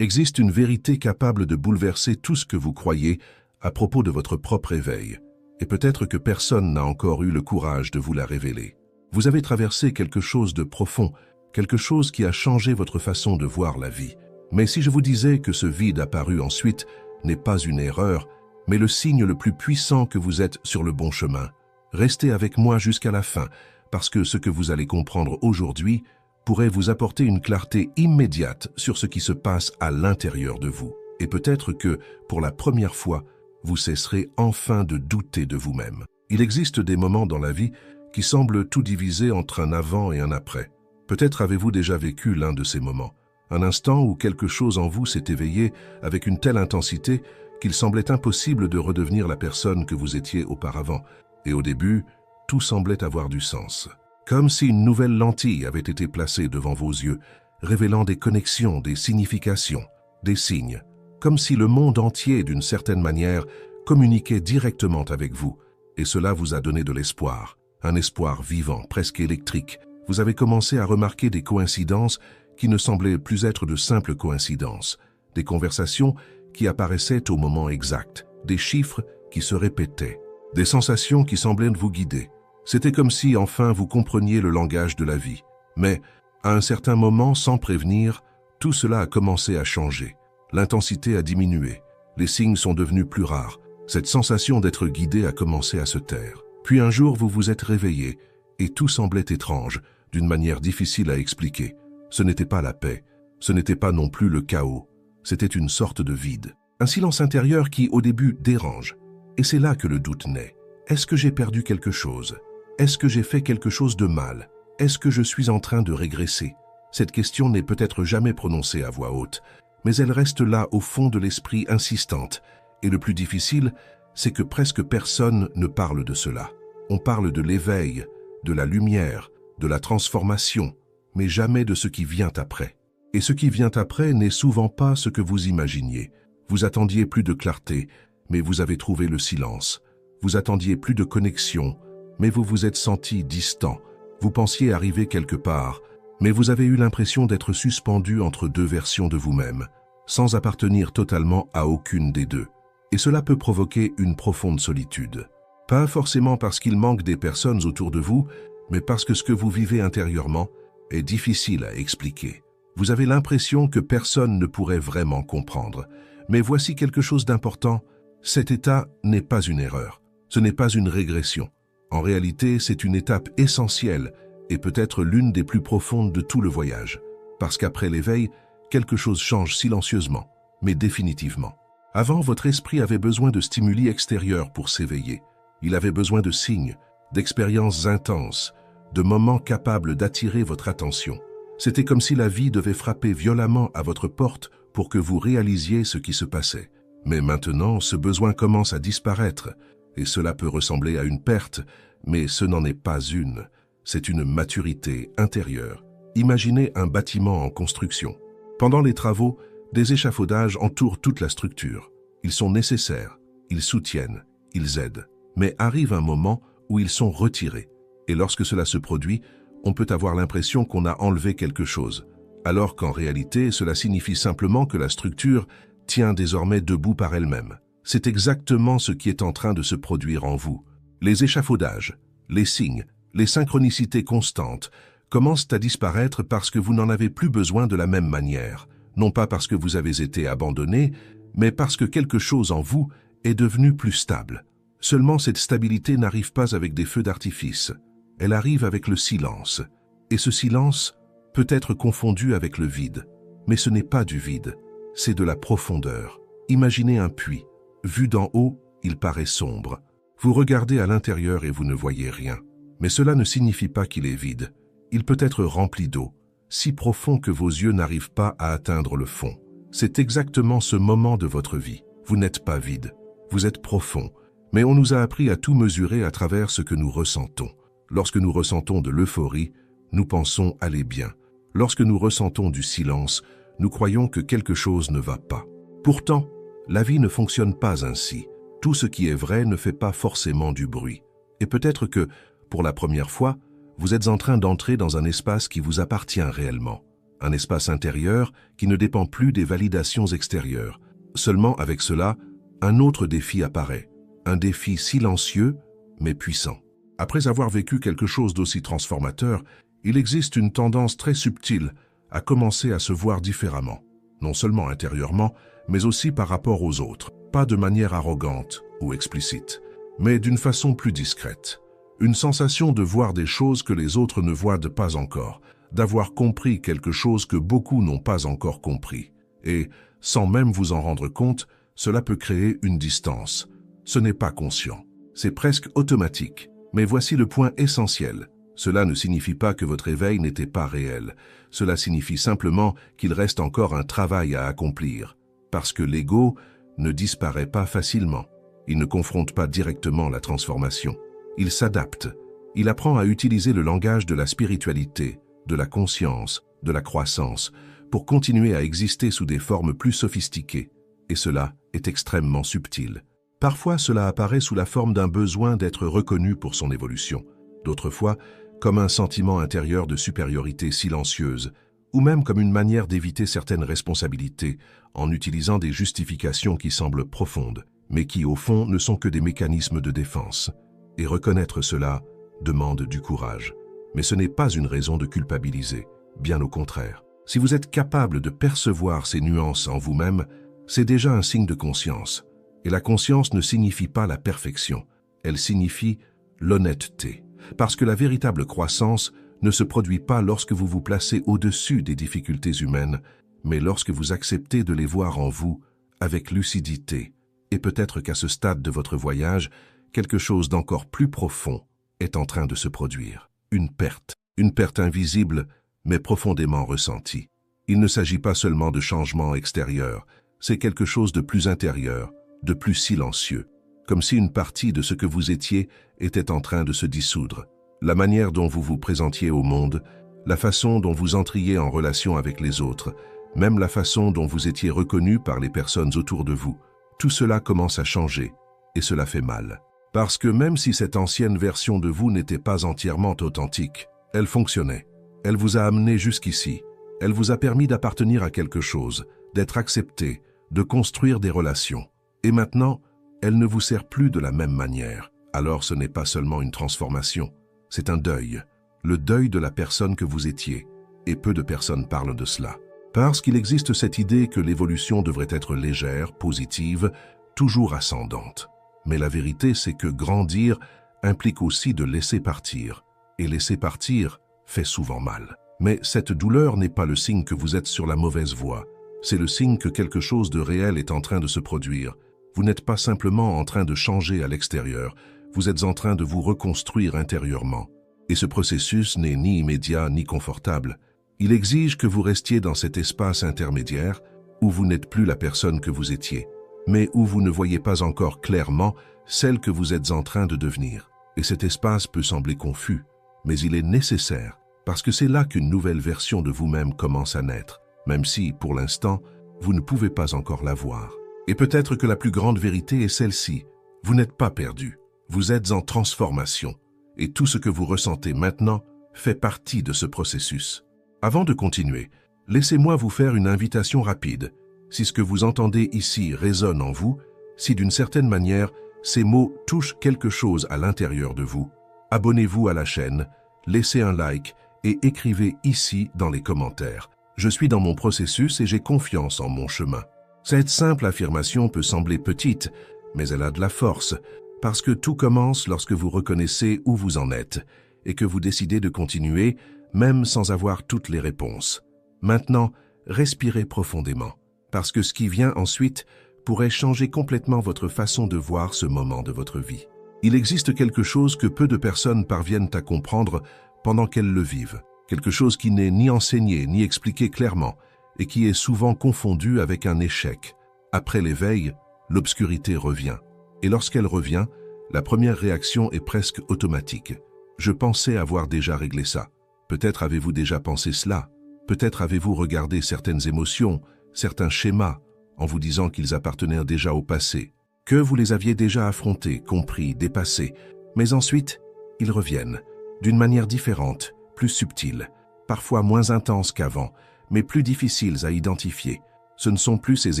Existe une vérité capable de bouleverser tout ce que vous croyez à propos de votre propre éveil, et peut-être que personne n'a encore eu le courage de vous la révéler. Vous avez traversé quelque chose de profond, quelque chose qui a changé votre façon de voir la vie. Mais si je vous disais que ce vide apparu ensuite n'est pas une erreur, mais le signe le plus puissant que vous êtes sur le bon chemin, restez avec moi jusqu'à la fin, parce que ce que vous allez comprendre aujourd'hui pourrait vous apporter une clarté immédiate sur ce qui se passe à l'intérieur de vous. Et peut-être que, pour la première fois, vous cesserez enfin de douter de vous-même. Il existe des moments dans la vie qui semblent tout diviser entre un avant et un après. Peut-être avez-vous déjà vécu l'un de ces moments. Un instant où quelque chose en vous s'est éveillé avec une telle intensité qu'il semblait impossible de redevenir la personne que vous étiez auparavant. Et au début, tout semblait avoir du sens. Comme si une nouvelle lentille avait été placée devant vos yeux, révélant des connexions, des significations, des signes. Comme si le monde entier, d'une certaine manière, communiquait directement avec vous. Et cela vous a donné de l'espoir. Un espoir vivant, presque électrique. Vous avez commencé à remarquer des coïncidences qui ne semblaient plus être de simples coïncidences. Des conversations qui apparaissaient au moment exact. Des chiffres qui se répétaient. Des sensations qui semblaient vous guider. C'était comme si, enfin, vous compreniez le langage de la vie. Mais, à un certain moment, sans prévenir, tout cela a commencé à changer. L'intensité a diminué. Les signes sont devenus plus rares. Cette sensation d'être guidé a commencé à se taire. Puis un jour, vous vous êtes réveillé, et tout semblait étrange, d'une manière difficile à expliquer. Ce n'était pas la paix. Ce n'était pas non plus le chaos. C'était une sorte de vide. Un silence intérieur qui, au début, dérange. Et c'est là que le doute naît. Est-ce que j'ai perdu quelque chose ? Est-ce que j'ai fait quelque chose de mal? Est-ce que je suis en train de régresser? Cette question n'est peut-être jamais prononcée à voix haute, mais elle reste là au fond de l'esprit insistante. Et le plus difficile, c'est que presque personne ne parle de cela. On parle de l'éveil, de la lumière, de la transformation, mais jamais de ce qui vient après. Et ce qui vient après n'est souvent pas ce que vous imaginiez. Vous attendiez plus de clarté, mais vous avez trouvé le silence. Vous attendiez plus de connexion, mais vous vous êtes senti distant. Vous pensiez arriver quelque part, mais vous avez eu l'impression d'être suspendu entre deux versions de vous-même, sans appartenir totalement à aucune des deux. Et cela peut provoquer une profonde solitude. Pas forcément parce qu'il manque des personnes autour de vous, mais parce que ce que vous vivez intérieurement est difficile à expliquer. Vous avez l'impression que personne ne pourrait vraiment comprendre. Mais voici quelque chose d'important. Cet état n'est pas une erreur. Ce n'est pas une régression. En réalité, c'est une étape essentielle et peut-être l'une des plus profondes de tout le voyage. Parce qu'après l'éveil, quelque chose change silencieusement, mais définitivement. Avant, votre esprit avait besoin de stimuli extérieurs pour s'éveiller. Il avait besoin de signes, d'expériences intenses, de moments capables d'attirer votre attention. C'était comme si la vie devait frapper violemment à votre porte pour que vous réalisiez ce qui se passait. Mais maintenant, ce besoin commence à disparaître. Et cela peut ressembler à une perte, mais ce n'en est pas une. C'est une maturité intérieure. Imaginez un bâtiment en construction. Pendant les travaux, des échafaudages entourent toute la structure. Ils sont nécessaires, ils soutiennent, ils aident. Mais arrive un moment où ils sont retirés. Et lorsque cela se produit, on peut avoir l'impression qu'on a enlevé quelque chose, alors qu'en réalité, cela signifie simplement que la structure tient désormais debout par elle-même. C'est exactement ce qui est en train de se produire en vous. Les échafaudages, les signes, les synchronicités constantes commencent à disparaître parce que vous n'en avez plus besoin de la même manière. Non pas parce que vous avez été abandonné, mais parce que quelque chose en vous est devenu plus stable. Seulement cette stabilité n'arrive pas avec des feux d'artifice. Elle arrive avec le silence. Et ce silence peut être confondu avec le vide. Mais ce n'est pas du vide, c'est de la profondeur. Imaginez un puits. Vu d'en haut, il paraît sombre. Vous regardez à l'intérieur et vous ne voyez rien. Mais cela ne signifie pas qu'il est vide. Il peut être rempli d'eau, si profond que vos yeux n'arrivent pas à atteindre le fond. C'est exactement ce moment de votre vie. Vous n'êtes pas vide, vous êtes profond. Mais on nous a appris à tout mesurer à travers ce que nous ressentons. Lorsque nous ressentons de l'euphorie, nous pensons aller bien. Lorsque nous ressentons du silence, nous croyons que quelque chose ne va pas. Pourtant, la vie ne fonctionne pas ainsi. Tout ce qui est vrai ne fait pas forcément du bruit. Et peut-être que, pour la première fois, vous êtes en train d'entrer dans un espace qui vous appartient réellement. un espace intérieur qui ne dépend plus des validations extérieures. Seulement avec cela, un autre défi apparaît, un défi silencieux mais puissant. Après avoir vécu quelque chose d'aussi transformateur, il existe une tendance très subtile à commencer à se voir différemment, non seulement intérieurement, mais aussi par rapport aux autres, pas de manière arrogante ou explicite, mais d'une façon plus discrète. Une sensation de voir des choses que les autres ne voient pas encore, d'avoir compris quelque chose que beaucoup n'ont pas encore compris. Et, sans même vous en rendre compte, cela peut créer une distance. Ce n'est pas conscient, c'est presque automatique. Mais voici le point essentiel. Cela ne signifie pas que votre éveil n'était pas réel. Cela signifie simplement qu'il reste encore un travail à accomplir. Parce que l'ego ne disparaît pas facilement. Il ne confronte pas directement la transformation. Il s'adapte. Il apprend à utiliser le langage de la spiritualité, de la conscience, de la croissance, pour continuer à exister sous des formes plus sophistiquées. Et cela est extrêmement subtil. Parfois, cela apparaît sous la forme d'un besoin d'être reconnu pour son évolution. D'autres fois, comme un sentiment intérieur de supériorité silencieuse, ou même comme une manière d'éviter certaines responsabilités en utilisant des justifications qui semblent profondes, mais qui, au fond, ne sont que des mécanismes de défense. Et reconnaître cela demande du courage. Mais ce n'est pas une raison de culpabiliser, bien au contraire. Si vous êtes capable de percevoir ces nuances en vous-même, c'est déjà un signe de conscience. Et la conscience ne signifie pas la perfection, elle signifie l'honnêteté. Parce que la véritable croissance ne se produit pas lorsque vous vous placez au-dessus des difficultés humaines, mais lorsque vous acceptez de les voir en vous avec lucidité. Et peut-être qu'à ce stade de votre voyage, quelque chose d'encore plus profond est en train de se produire. Une perte invisible, mais profondément ressentie. Il ne s'agit pas seulement de changements extérieurs, c'est quelque chose de plus intérieur, de plus silencieux, comme si une partie de ce que vous étiez était en train de se dissoudre. La manière dont vous vous présentiez au monde, la façon dont vous entriez en relation avec les autres, même la façon dont vous étiez reconnu par les personnes autour de vous, tout cela commence à changer, et cela fait mal. Parce que même si cette ancienne version de vous n'était pas entièrement authentique, elle fonctionnait. Elle vous a amené jusqu'ici. Elle vous a permis d'appartenir à quelque chose, d'être accepté, de construire des relations. Et maintenant, elle ne vous sert plus de la même manière. Alors ce n'est pas seulement une transformation, c'est un deuil. Le deuil de la personne que vous étiez. Et peu de personnes parlent de cela. Parce qu'il existe cette idée que l'évolution devrait être légère, positive, toujours ascendante. Mais la vérité, c'est que grandir implique aussi de laisser partir. Et laisser partir fait souvent mal. Mais cette douleur n'est pas le signe que vous êtes sur la mauvaise voie. C'est le signe que quelque chose de réel est en train de se produire. Vous n'êtes pas simplement en train de changer à l'extérieur, vous êtes en train de vous reconstruire intérieurement. Et ce processus n'est ni immédiat ni confortable. Il exige que vous restiez dans cet espace intermédiaire où vous n'êtes plus la personne que vous étiez, mais où vous ne voyez pas encore clairement celle que vous êtes en train de devenir. Et cet espace peut sembler confus, mais il est nécessaire, parce que c'est là qu'une nouvelle version de vous-même commence à naître, même si, pour l'instant, vous ne pouvez pas encore la voir. Et peut-être que la plus grande vérité est celle-ci. Vous n'êtes pas perdu. Vous êtes en transformation. Et tout ce que vous ressentez maintenant fait partie de ce processus. Avant de continuer, laissez-moi vous faire une invitation rapide. Si ce que vous entendez ici résonne en vous, si d'une certaine manière, ces mots touchent quelque chose à l'intérieur de vous, abonnez-vous à la chaîne, laissez un like et écrivez ici dans les commentaires. Je suis dans mon processus et j'ai confiance en mon chemin. Cette simple affirmation peut sembler petite, mais elle a de la force, parce que tout commence lorsque vous reconnaissez où vous en êtes et que vous décidez de continuer, même sans avoir toutes les réponses. Maintenant, respirez profondément, parce que ce qui vient ensuite pourrait changer complètement votre façon de voir ce moment de votre vie. Il existe quelque chose que peu de personnes parviennent à comprendre pendant qu'elles le vivent, quelque chose qui n'est ni enseigné ni expliqué clairement, et qui est souvent confondu avec un échec. Après l'éveil, l'obscurité revient. Et lorsqu'elle revient, la première réaction est presque automatique. Je pensais avoir déjà réglé ça. Peut-être avez-vous déjà pensé cela. Peut-être avez-vous regardé certaines émotions, certains schémas, en vous disant qu'ils appartenaient déjà au passé, que vous les aviez déjà affrontés, compris, dépassés. Mais ensuite, ils reviennent, d'une manière différente, plus subtile, parfois moins intense qu'avant, mais plus difficiles à identifier. Ce ne sont plus ces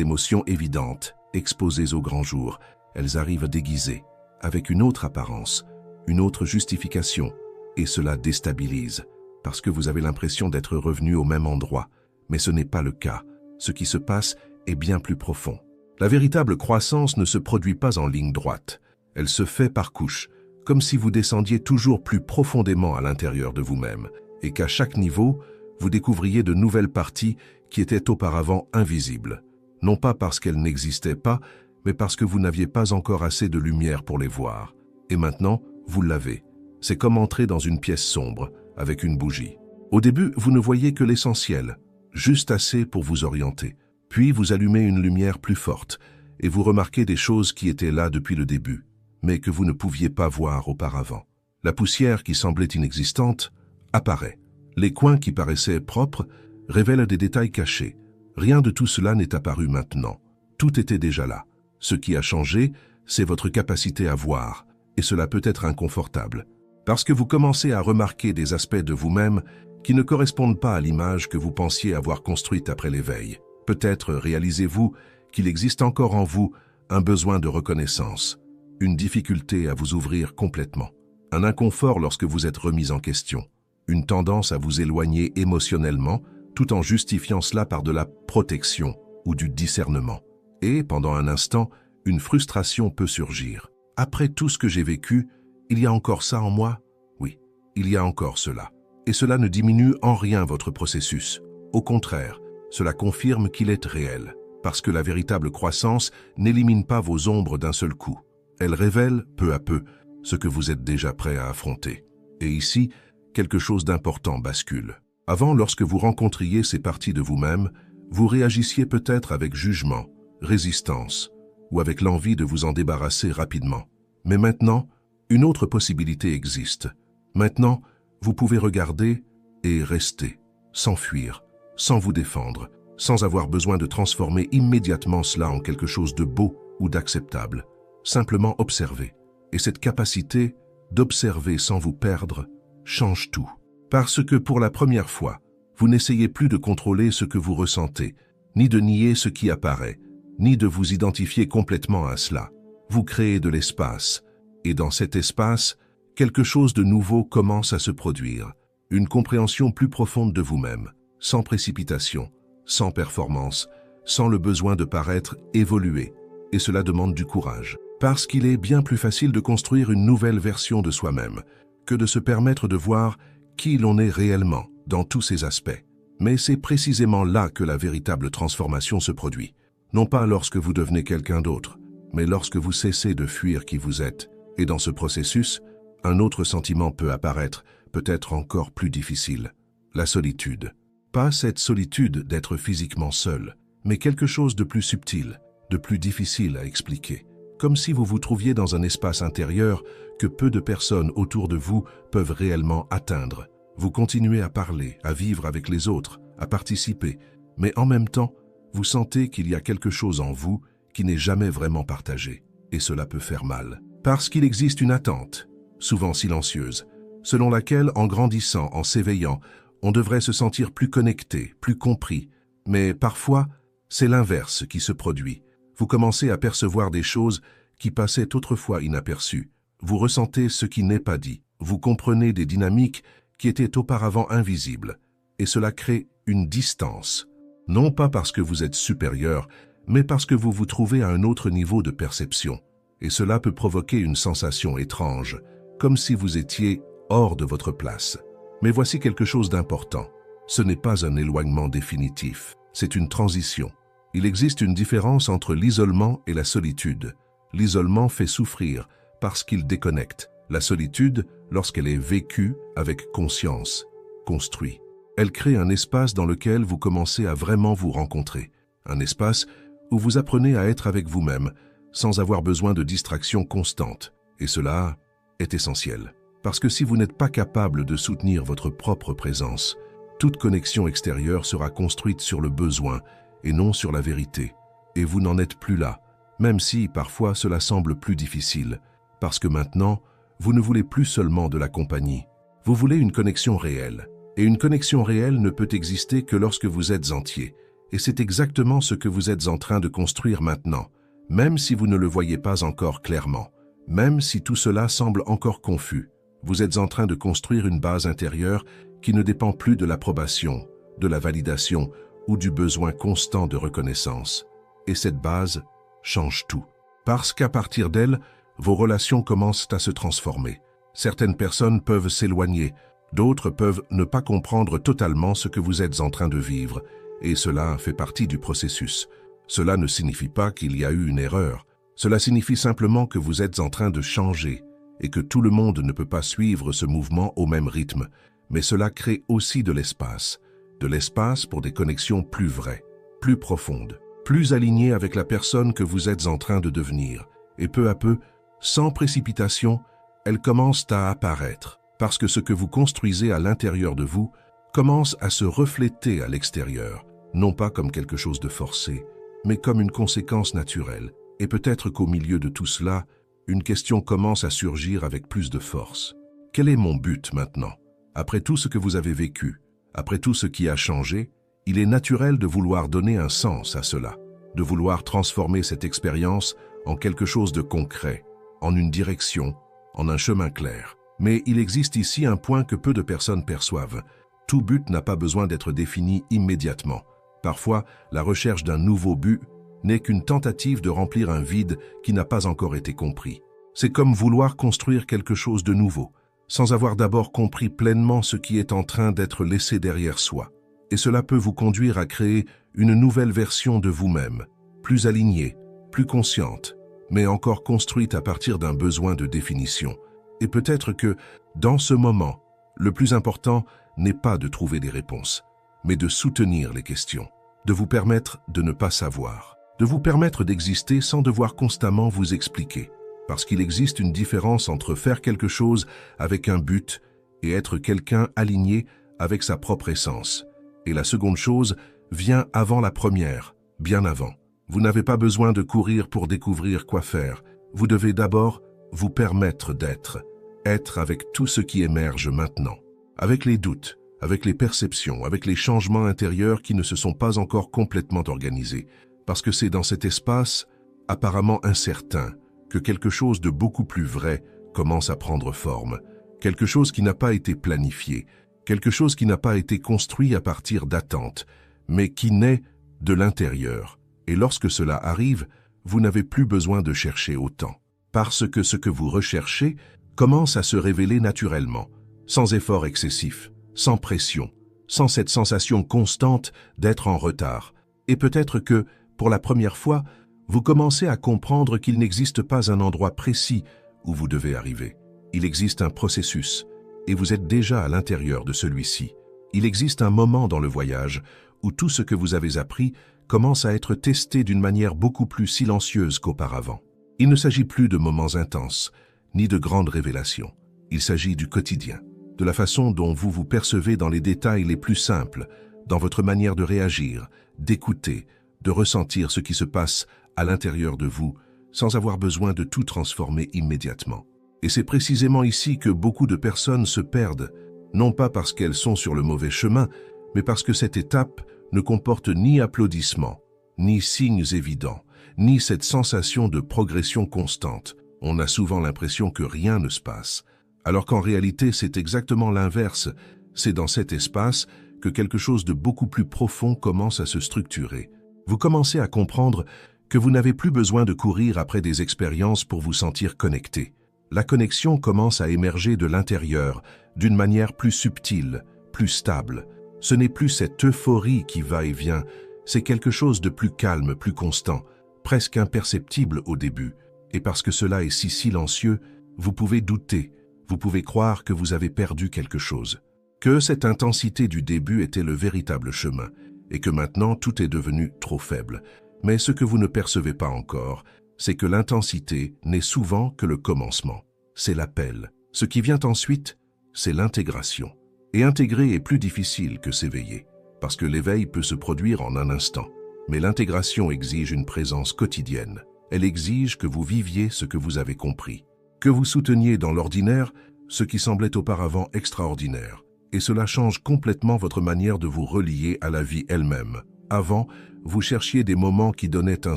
émotions évidentes, exposées au grand jour. Elles arrivent déguisées, avec une autre apparence, une autre justification, et cela déstabilise, parce que vous avez l'impression d'être revenu au même endroit. Mais ce n'est pas le cas. Ce qui se passe est bien plus profond. La véritable croissance ne se produit pas en ligne droite. Elle se fait par couches, comme si vous descendiez toujours plus profondément à l'intérieur de vous-même, et qu'à chaque niveau, vous découvriez de nouvelles parties qui étaient auparavant invisibles. Non pas parce qu'elles n'existaient pas, mais parce que vous n'aviez pas encore assez de lumière pour les voir. Et maintenant, vous l'avez. C'est comme entrer dans une pièce sombre, avec une bougie. Au début, vous ne voyez que l'essentiel, juste assez pour vous orienter. Puis vous allumez une lumière plus forte, et vous remarquez des choses qui étaient là depuis le début, mais que vous ne pouviez pas voir auparavant. La poussière qui semblait inexistante apparaît. Les coins qui paraissaient propres révèlent des détails cachés. Rien de tout cela n'est apparu maintenant. Tout était déjà là. Ce qui a changé, c'est votre capacité à voir, et cela peut être inconfortable, parce que vous commencez à remarquer des aspects de vous-même qui ne correspondent pas à l'image que vous pensiez avoir construite après l'éveil. Peut-être réalisez-vous qu'il existe encore en vous un besoin de reconnaissance, une difficulté à vous ouvrir complètement, un inconfort lorsque vous êtes remis en question, une tendance à vous éloigner émotionnellement tout en justifiant cela par de la protection ou du discernement. Et, pendant un instant, une frustration peut surgir. Après tout ce que j'ai vécu, il y a encore ça en moi? Oui, il y a encore cela. Et cela ne diminue en rien votre processus. Au contraire, cela confirme qu'il est réel, parce que la véritable croissance n'élimine pas vos ombres d'un seul coup. Elle révèle, peu à peu, ce que vous êtes déjà prêt à affronter. Et ici, quelque chose d'important bascule. Avant, lorsque vous rencontriez ces parties de vous-même, vous réagissiez peut-être avec jugement, résistance, ou avec l'envie de vous en débarrasser rapidement. Mais maintenant, une autre possibilité existe. Maintenant, vous pouvez regarder et rester, sans fuir, sans vous défendre, sans avoir besoin de transformer immédiatement cela en quelque chose de beau ou d'acceptable. Simplement observer. Et cette capacité d'observer sans vous perdre change tout. Parce que pour la première fois, vous n'essayez plus de contrôler ce que vous ressentez, ni de nier ce qui apparaît, ni de vous identifier complètement à cela. Vous créez de l'espace, et dans cet espace, quelque chose de nouveau commence à se produire, une compréhension plus profonde de vous-même, sans précipitation, sans performance, sans le besoin de paraître évoluer, et cela demande du courage. Parce qu'il est bien plus facile de construire une nouvelle version de soi-même, que de se permettre de voir qui l'on est réellement dans tous ces aspects. Mais c'est précisément là que la véritable transformation se produit. Non pas lorsque vous devenez quelqu'un d'autre, mais lorsque vous cessez de fuir qui vous êtes. Et dans ce processus, un autre sentiment peut apparaître, peut-être encore plus difficile, la solitude. Pas cette solitude d'être physiquement seul, mais quelque chose de plus subtil, de plus difficile à expliquer. Comme si vous vous trouviez dans un espace intérieur que peu de personnes autour de vous peuvent réellement atteindre. Vous continuez à parler, à vivre avec les autres, à participer, mais en même temps, vous sentez qu'il y a quelque chose en vous qui n'est jamais vraiment partagé, et cela peut faire mal. Parce qu'il existe une attente, souvent silencieuse, selon laquelle, en grandissant, en s'éveillant, on devrait se sentir plus connecté, plus compris. Mais parfois, c'est l'inverse qui se produit. Vous commencez à percevoir des choses qui passaient autrefois inaperçues. Vous ressentez ce qui n'est pas dit. Vous comprenez des dynamiques qui étaient auparavant invisibles. Et cela crée une distance. Non pas parce que vous êtes supérieur, mais parce que vous vous trouvez à un autre niveau de perception. Et cela peut provoquer une sensation étrange, comme si vous étiez hors de votre place. Mais voici quelque chose d'important. Ce n'est pas un éloignement définitif, c'est une transition. Il existe une différence entre l'isolement et la solitude. L'isolement fait souffrir parce qu'il déconnecte. La solitude, lorsqu'elle est vécue avec conscience, construit. Elle crée un espace dans lequel vous commencez à vraiment vous rencontrer. Un espace où vous apprenez à être avec vous-même, sans avoir besoin de distractions constantes. Et cela est essentiel. Parce que si vous n'êtes pas capable de soutenir votre propre présence, toute connexion extérieure sera construite sur le besoin et non sur la vérité. Et vous n'en êtes plus là, même si parfois cela semble plus difficile, parce que maintenant, vous ne voulez plus seulement de la compagnie. Vous voulez une connexion réelle. Et une connexion réelle ne peut exister que lorsque vous êtes entier. Et c'est exactement ce que vous êtes en train de construire maintenant, même si vous ne le voyez pas encore clairement, même si tout cela semble encore confus. Vous êtes en train de construire une base intérieure qui ne dépend plus de l'approbation, de la validation ou du besoin constant de reconnaissance. Et cette base change tout. Parce qu'à partir d'elle, vos relations commencent à se transformer. Certaines personnes peuvent s'éloigner, d'autres peuvent ne pas comprendre totalement ce que vous êtes en train de vivre, et cela fait partie du processus. Cela ne signifie pas qu'il y a eu une erreur. Cela signifie simplement que vous êtes en train de changer et que tout le monde ne peut pas suivre ce mouvement au même rythme. Mais cela crée aussi de l'espace pour des connexions plus vraies, plus profondes, plus alignées avec la personne que vous êtes en train de devenir. Et peu à peu, sans précipitation, elles commencent à apparaître, parce que ce que vous construisez à l'intérieur de vous commence à se refléter à l'extérieur, non pas comme quelque chose de forcé, mais comme une conséquence naturelle. Et peut-être qu'au milieu de tout cela, une question commence à surgir avec plus de force. Quel est mon but maintenant? Après tout ce que vous avez vécu, après tout ce qui a changé, il est naturel de vouloir donner un sens à cela, de vouloir transformer cette expérience en quelque chose de concret, en une direction, en un chemin clair. Mais il existe ici un point que peu de personnes perçoivent. Tout but n'a pas besoin d'être défini immédiatement. Parfois, la recherche d'un nouveau but n'est qu'une tentative de remplir un vide qui n'a pas encore été compris. C'est comme vouloir construire quelque chose de nouveau, sans avoir d'abord compris pleinement ce qui est en train d'être laissé derrière soi. Et cela peut vous conduire à créer une nouvelle version de vous-même, plus alignée, plus consciente, mais encore construite à partir d'un besoin de définition. Et peut-être que, dans ce moment, le plus important n'est pas de trouver des réponses, mais de soutenir les questions, de vous permettre de ne pas savoir, de vous permettre d'exister sans devoir constamment vous expliquer. Parce qu'il existe une différence entre faire quelque chose avec un but et être quelqu'un aligné avec sa propre essence. Et la seconde chose vient avant la première, bien avant. Vous n'avez pas besoin de courir pour découvrir quoi faire. Vous devez d'abord vous permettre d'être, être avec tout ce qui émerge maintenant. Avec les doutes, avec les perceptions, avec les changements intérieurs qui ne se sont pas encore complètement organisés. Parce que c'est dans cet espace, apparemment incertain, que quelque chose de beaucoup plus vrai commence à prendre forme. Quelque chose qui n'a pas été planifié, quelque chose qui n'a pas été construit à partir d'attentes, mais qui naît de l'intérieur. Et lorsque cela arrive, vous n'avez plus besoin de chercher autant. Parce que ce que vous recherchez commence à se révéler naturellement, sans effort excessif, sans pression, sans cette sensation constante d'être en retard. Et peut-être que, pour la première fois, vous commencez à comprendre qu'il n'existe pas un endroit précis où vous devez arriver. Il existe un processus, et vous êtes déjà à l'intérieur de celui-ci. Il existe un moment dans le voyage où tout ce que vous avez appris commence à être testé d'une manière beaucoup plus silencieuse qu'auparavant. Il ne s'agit plus de moments intenses, ni de grandes révélations. Il s'agit du quotidien, de la façon dont vous vous percevez dans les détails les plus simples, dans votre manière de réagir, d'écouter, de ressentir ce qui se passe à l'intérieur de vous, sans avoir besoin de tout transformer immédiatement. Et c'est précisément ici que beaucoup de personnes se perdent, non pas parce qu'elles sont sur le mauvais chemin, mais parce que cette étape ne comporte ni applaudissements, ni signes évidents, ni cette sensation de progression constante. On a souvent l'impression que rien ne se passe, alors qu'en réalité c'est exactement l'inverse. C'est dans cet espace que quelque chose de beaucoup plus profond commence à se structurer. Vous commencez à comprendre que vous n'avez plus besoin de courir après des expériences pour vous sentir connecté. La connexion commence à émerger de l'intérieur, d'une manière plus subtile, plus stable. Ce n'est plus cette euphorie qui va et vient, c'est quelque chose de plus calme, plus constant, presque imperceptible au début. Et parce que cela est si silencieux, vous pouvez douter, vous pouvez croire que vous avez perdu quelque chose. Que cette intensité du début était le véritable chemin, et que maintenant tout est devenu trop faible. Mais ce que vous ne percevez pas encore, c'est que l'intensité n'est souvent que le commencement. C'est l'appel. Ce qui vient ensuite, c'est l'intégration. Et intégrer est plus difficile que s'éveiller, parce que l'éveil peut se produire en un instant. Mais l'intégration exige une présence quotidienne. Elle exige que vous viviez ce que vous avez compris, que vous souteniez dans l'ordinaire ce qui semblait auparavant extraordinaire. et cela change complètement votre manière de vous relier à la vie elle-même. Avant, vous cherchiez des moments qui donnaient un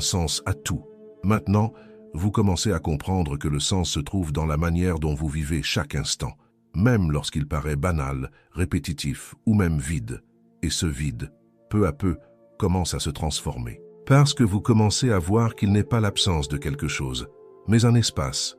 sens à tout. Maintenant, vous commencez à comprendre que le sens se trouve dans la manière dont vous vivez chaque instant, même lorsqu'il paraît banal, répétitif ou même vide. Et ce vide, peu à peu, commence à se transformer. Parce que vous commencez à voir qu'il n'est pas l'absence de quelque chose, mais un espace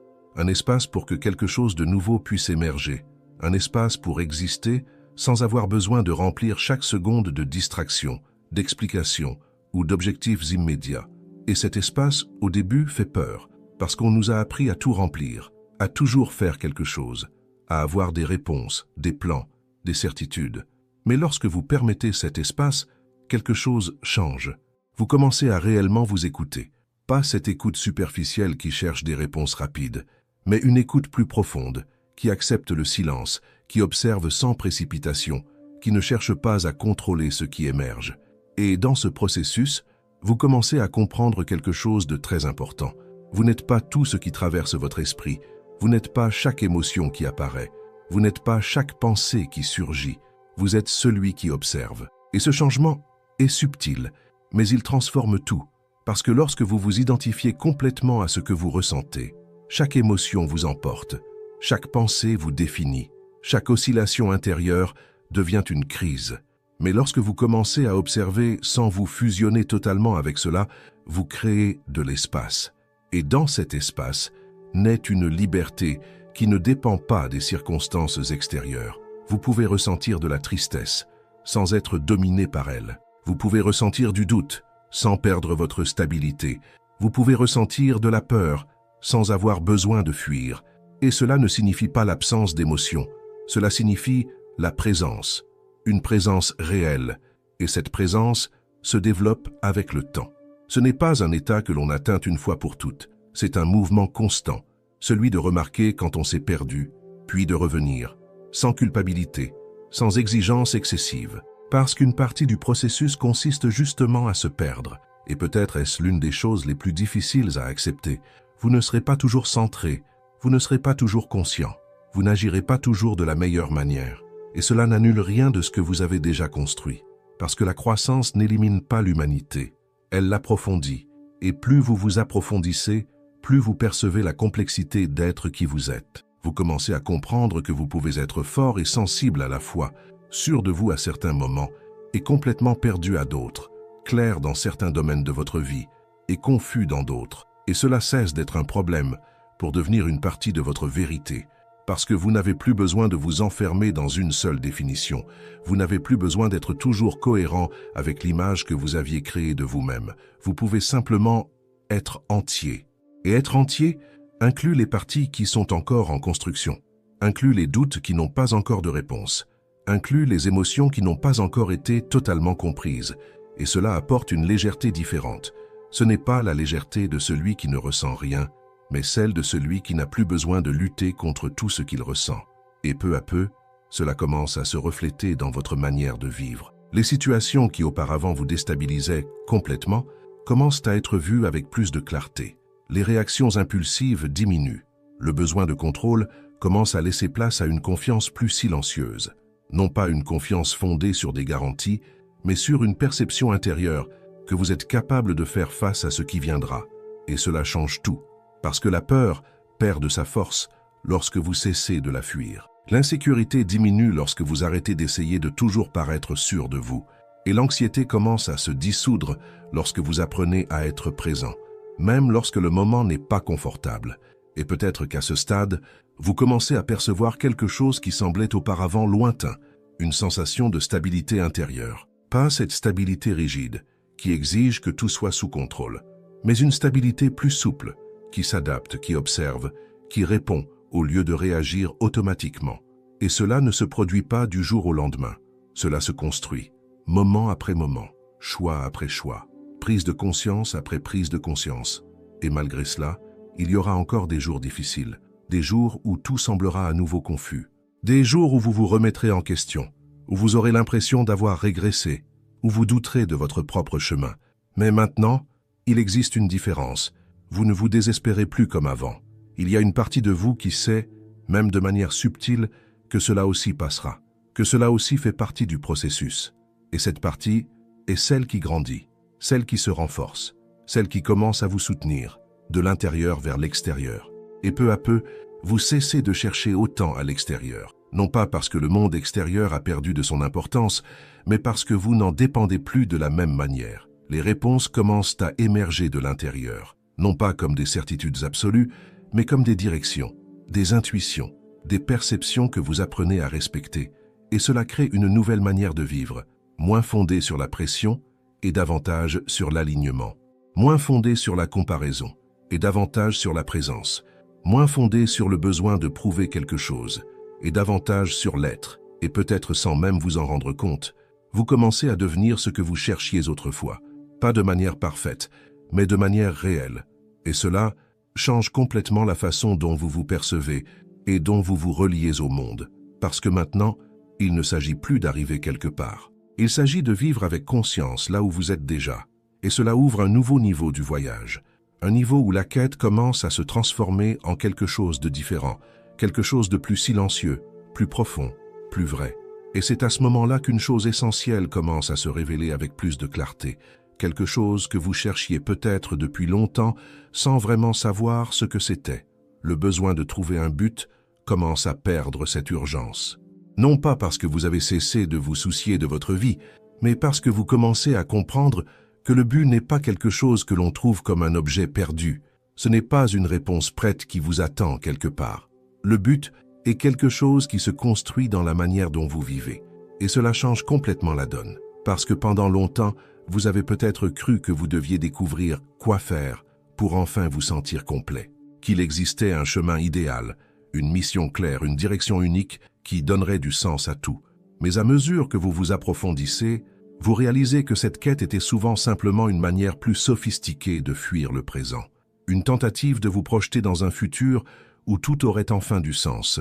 pour que quelque chose de nouveau puisse émerger, un espace pour exister sans avoir besoin de remplir chaque seconde de distraction, d'explication ou d'objectifs immédiats. Et cet espace, au début, fait peur, parce qu'on nous a appris à tout remplir, à toujours faire quelque chose, à avoir des réponses, des plans, des certitudes. Mais lorsque vous permettez cet espace, quelque chose change. Vous commencez à réellement vous écouter. Pas cette écoute superficielle qui cherche des réponses rapides, mais une écoute plus profonde, qui accepte le silence, qui observe sans précipitation, qui ne cherche pas à contrôler ce qui émerge. Et dans ce processus, vous commencez à comprendre quelque chose de très important. Vous n'êtes pas tout ce qui traverse votre esprit, vous n'êtes pas chaque émotion qui apparaît, vous n'êtes pas chaque pensée qui surgit, vous êtes celui qui observe. Et ce changement est subtil, mais il transforme tout, parce que lorsque vous vous identifiez complètement à ce que vous ressentez, chaque émotion vous emporte, chaque pensée vous définit, chaque oscillation intérieure devient une crise. Mais lorsque vous commencez à observer sans vous fusionner totalement avec cela, vous créez de l'espace. Et dans cet espace naît une liberté qui ne dépend pas des circonstances extérieures. Vous pouvez ressentir de la tristesse sans être dominé par elle. Vous pouvez ressentir du doute sans perdre votre stabilité. Vous pouvez ressentir de la peur sans avoir besoin de fuir. Et cela ne signifie pas l'absence d'émotion. Cela signifie la présence. Une présence réelle, et cette présence se développe avec le temps. Ce n'est pas un état que l'on atteint une fois pour toutes, c'est un mouvement constant, celui de remarquer quand on s'est perdu, puis de revenir, sans culpabilité, sans exigence excessive, parce qu'une partie du processus consiste justement à se perdre, et peut-être est-ce l'une des choses les plus difficiles à accepter. Vous ne serez pas toujours centré, vous ne serez pas toujours conscient, vous n'agirez pas toujours de la meilleure manière. Et cela n'annule rien de ce que vous avez déjà construit, parce que la croissance n'élimine pas l'humanité, elle l'approfondit, et plus vous vous approfondissez, plus vous percevez la complexité d'être qui vous êtes. Vous commencez à comprendre que vous pouvez être fort et sensible à la fois, sûr de vous à certains moments, et complètement perdu à d'autres, clair dans certains domaines de votre vie, et confus dans d'autres. Et cela cesse d'être un problème pour devenir une partie de votre vérité, parce que vous n'avez plus besoin de vous enfermer dans une seule définition. Vous n'avez plus besoin d'être toujours cohérent avec l'image que vous aviez créée de vous-même. Vous pouvez simplement être entier. Et être entier inclut les parties qui sont encore en construction, inclut les doutes qui n'ont pas encore de réponse, inclut les émotions qui n'ont pas encore été totalement comprises. Et cela apporte une légèreté différente. Ce n'est pas la légèreté de celui qui ne ressent rien, mais celle de celui qui n'a plus besoin de lutter contre tout ce qu'il ressent. Et peu à peu, cela commence à se refléter dans votre manière de vivre. Les situations qui auparavant vous déstabilisaient complètement commencent à être vues avec plus de clarté. Les réactions impulsives diminuent. Le besoin de contrôle commence à laisser place à une confiance plus silencieuse. Non pas une confiance fondée sur des garanties, mais sur une perception intérieure que vous êtes capable de faire face à ce qui viendra. Et cela change tout. Parce que la peur perd de sa force lorsque vous cessez de la fuir. L'insécurité diminue lorsque vous arrêtez d'essayer de toujours paraître sûr de vous. Et l'anxiété commence à se dissoudre lorsque vous apprenez à être présent, même lorsque le moment n'est pas confortable. Et peut-être qu'à ce stade, vous commencez à percevoir quelque chose qui semblait auparavant lointain, une sensation de stabilité intérieure. Pas cette stabilité rigide, qui exige que tout soit sous contrôle, mais une stabilité plus souple, qui s'adapte, qui observe, qui répond au lieu de réagir automatiquement. Et cela ne se produit pas du jour au lendemain. Cela se construit, moment après moment, choix après choix, prise de conscience après prise de conscience. Et malgré cela, il y aura encore des jours difficiles, des jours où tout semblera à nouveau confus, des jours où vous vous remettrez en question, où vous aurez l'impression d'avoir régressé, où vous douterez de votre propre chemin. Mais maintenant, il existe une différence. Vous ne vous désespérez plus comme avant. Il y a une partie de vous qui sait, même de manière subtile, que cela aussi passera. que cela aussi fait partie du processus. Et cette partie est celle qui grandit, celle qui se renforce, celle qui commence à vous soutenir, de l'intérieur vers l'extérieur. Et peu à peu, vous cessez de chercher autant à l'extérieur. Non pas parce que le monde extérieur a perdu de son importance, mais parce que vous n'en dépendez plus de la même manière. Les réponses commencent à émerger de l'intérieur, non pas comme des certitudes absolues, mais comme des directions, des intuitions, des perceptions que vous apprenez à respecter. Et cela crée une nouvelle manière de vivre, moins fondée sur la pression et davantage sur l'alignement, moins fondée sur la comparaison et davantage sur la présence, moins fondée sur le besoin de prouver quelque chose et davantage sur l'être, et peut-être sans même vous en rendre compte, vous commencez à devenir ce que vous cherchiez autrefois, pas de manière parfaite, mais de manière réelle. Et cela change complètement la façon dont vous vous percevez et dont vous vous reliez au monde, parce que maintenant, il ne s'agit plus d'arriver quelque part. Il s'agit de vivre avec conscience là où vous êtes déjà, et cela ouvre un nouveau niveau du voyage, un niveau où la quête commence à se transformer en quelque chose de différent, quelque chose de plus silencieux, plus profond, plus vrai. Et c'est à ce moment-là qu'une chose essentielle commence à se révéler avec plus de clarté, quelque chose que vous cherchiez peut-être depuis longtemps sans vraiment savoir ce que c'était. Le besoin de trouver un but commence à perdre cette urgence. Non pas parce que vous avez cessé de vous soucier de votre vie, mais parce que vous commencez à comprendre que le but n'est pas quelque chose que l'on trouve comme un objet perdu. Ce n'est pas une réponse prête qui vous attend quelque part. Le but est quelque chose qui se construit dans la manière dont vous vivez. Et cela change complètement la donne. Parce que pendant longtemps, vous avez peut-être cru que vous deviez découvrir quoi faire pour enfin vous sentir complet. Qu'il existait un chemin idéal, une mission claire, une direction unique qui donnerait du sens à tout. Mais à mesure que vous vous approfondissez, vous réalisez que cette quête était souvent simplement une manière plus sophistiquée de fuir le présent. Une tentative de vous projeter dans un futur où tout aurait enfin du sens,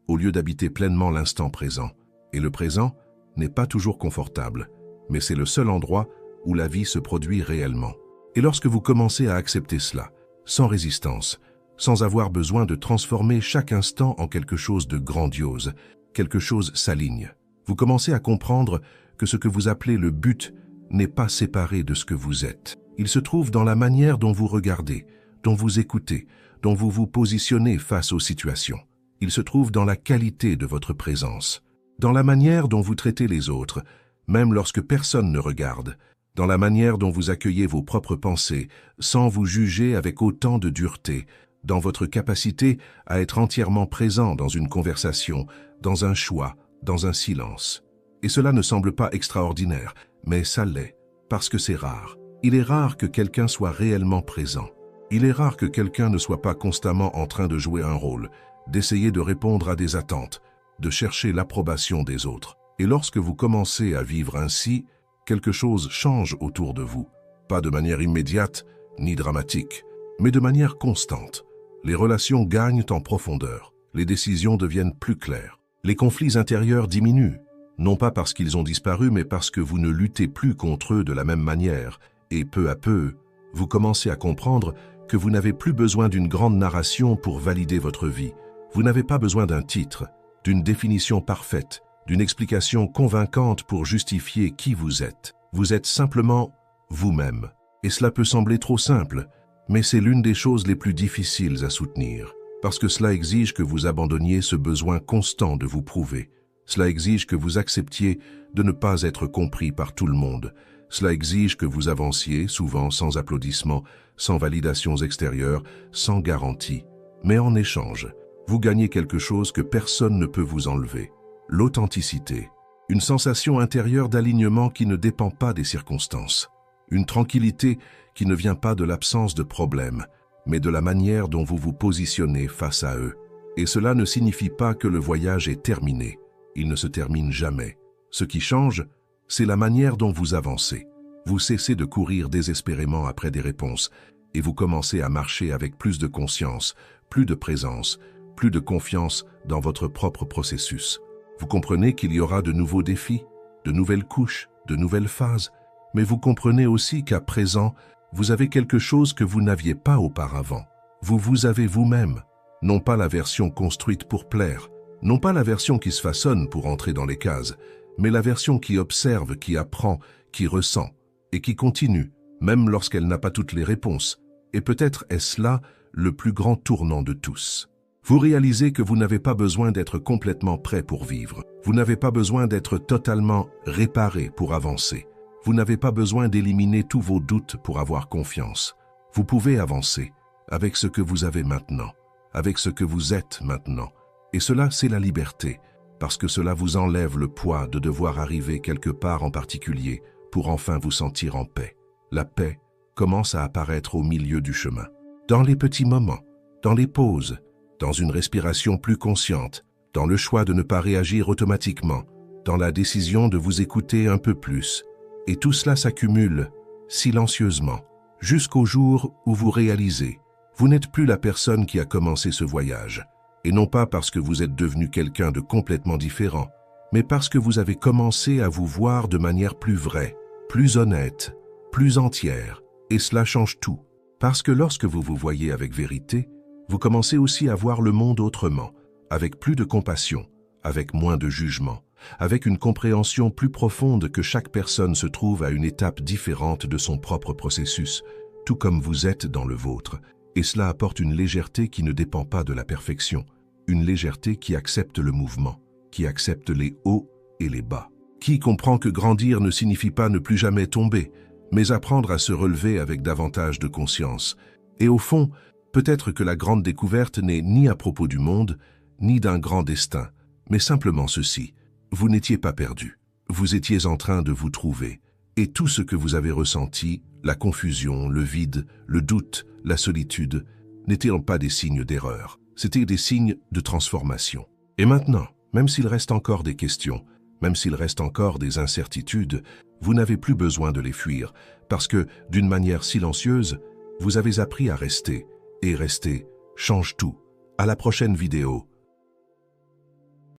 au lieu d'habiter pleinement l'instant présent. Et le présent n'est pas toujours confortable, mais c'est le seul endroit où la vie se produit réellement. Et lorsque vous commencez à accepter cela, sans résistance, sans avoir besoin de transformer chaque instant en quelque chose de grandiose, quelque chose s'aligne. Vous commencez à comprendre que ce que vous appelez le but n'est pas séparé de ce que vous êtes. Il se trouve dans la manière dont vous regardez, dont vous écoutez, dont vous vous positionnez face aux situations. Il se trouve dans la qualité de votre présence, dans la manière dont vous traitez les autres, même lorsque personne ne regarde, dans la manière dont vous accueillez vos propres pensées, sans vous juger avec autant de dureté, dans votre capacité à être entièrement présent dans une conversation, dans un choix, dans un silence. Et cela ne semble pas extraordinaire, mais ça l'est, parce que c'est rare. Il est rare que quelqu'un soit réellement présent. Il est rare que quelqu'un ne soit pas constamment en train de jouer un rôle, d'essayer de répondre à des attentes, de chercher l'approbation des autres. Et lorsque vous commencez à vivre ainsi, quelque chose change autour de vous. Pas de manière immédiate, ni dramatique, mais de manière constante. Les relations gagnent en profondeur. Les décisions deviennent plus claires. Les conflits intérieurs diminuent, non pas parce qu'ils ont disparu, mais parce que vous ne luttez plus contre eux de la même manière. Et peu à peu, vous commencez à comprendre que vous n'avez plus besoin d'une grande narration pour valider votre vie. Vous n'avez pas besoin d'un titre, d'une définition parfaite, d'une explication convaincante pour justifier qui vous êtes. Vous êtes simplement vous-même. Et cela peut sembler trop simple, mais c'est l'une des choses les plus difficiles à soutenir, parce que cela exige que vous abandonniez ce besoin constant de vous prouver. Cela exige que vous acceptiez de ne pas être compris par tout le monde. Cela exige que vous avanciez, souvent sans applaudissements, sans validations extérieures, sans garantie. Mais en échange, vous gagnez quelque chose que personne ne peut vous enlever. L'authenticité. Une sensation intérieure d'alignement qui ne dépend pas des circonstances. Une tranquillité qui ne vient pas de l'absence de problèmes, mais de la manière dont vous vous positionnez face à eux. Et cela ne signifie pas que le voyage est terminé. Il ne se termine jamais. Ce qui change, c'est la manière dont vous avancez. Vous cessez de courir désespérément après des réponses et vous commencez à marcher avec plus de conscience, plus de présence, plus de confiance dans votre propre processus. Vous comprenez qu'il y aura de nouveaux défis, de nouvelles couches, de nouvelles phases, mais vous comprenez aussi qu'à présent, vous avez quelque chose que vous n'aviez pas auparavant. Vous avez vous-même, non pas la version construite pour plaire, Non pas la version qui se façonne pour entrer dans les cases, mais la version qui observe, qui apprend, qui ressent, et qui continue, même lorsqu'elle n'a pas toutes les réponses. Et peut-être est-ce là le plus grand tournant de tous. Vous réalisez que vous n'avez pas besoin d'être complètement prêt pour vivre. Vous n'avez pas besoin d'être totalement réparé pour avancer. Vous n'avez pas besoin d'éliminer tous vos doutes pour avoir confiance. Vous pouvez avancer avec ce que vous avez maintenant, avec ce que vous êtes maintenant. Et cela, c'est la liberté, parce que cela vous enlève le poids de devoir arriver quelque part en particulier pour enfin vous sentir en paix. La paix commence à apparaître au milieu du chemin, dans les petits moments, dans les pauses, dans une respiration plus consciente, dans le choix de ne pas réagir automatiquement, dans la décision de vous écouter un peu plus. Et tout cela s'accumule silencieusement, jusqu'au jour où vous réalisez, vous n'êtes plus la personne qui a commencé ce voyage. Et non pas parce que vous êtes devenu quelqu'un de complètement différent, mais parce que vous avez commencé à vous voir de manière plus vraie, plus honnête, plus entière. Et cela change tout. Parce que lorsque vous vous voyez avec vérité, vous commencez aussi à voir le monde autrement, avec plus de compassion, avec moins de jugement, avec une compréhension plus profonde que chaque personne se trouve à une étape différente de son propre processus, tout comme vous êtes dans le vôtre. Et cela apporte une légèreté qui ne dépend pas de la perfection, une légèreté qui accepte le mouvement, qui accepte les hauts et les bas, qui comprend que grandir ne signifie pas ne plus jamais tomber, mais apprendre à se relever avec davantage de conscience. Et au fond, peut-être que la grande découverte n'est ni à propos du monde, ni d'un grand destin, mais simplement ceci. Vous n'étiez pas perdu. Vous étiez en train de vous trouver. Et tout ce que vous avez ressenti, la confusion, le vide, le doute, la solitude, n'étaient pas des signes d'erreur. C'étaient des signes de transformation. Et maintenant, même s'il reste encore des questions, même s'il reste encore des incertitudes, vous n'avez plus besoin de les fuir, parce que, d'une manière silencieuse, vous avez appris à rester. Et rester change tout. À la prochaine vidéo.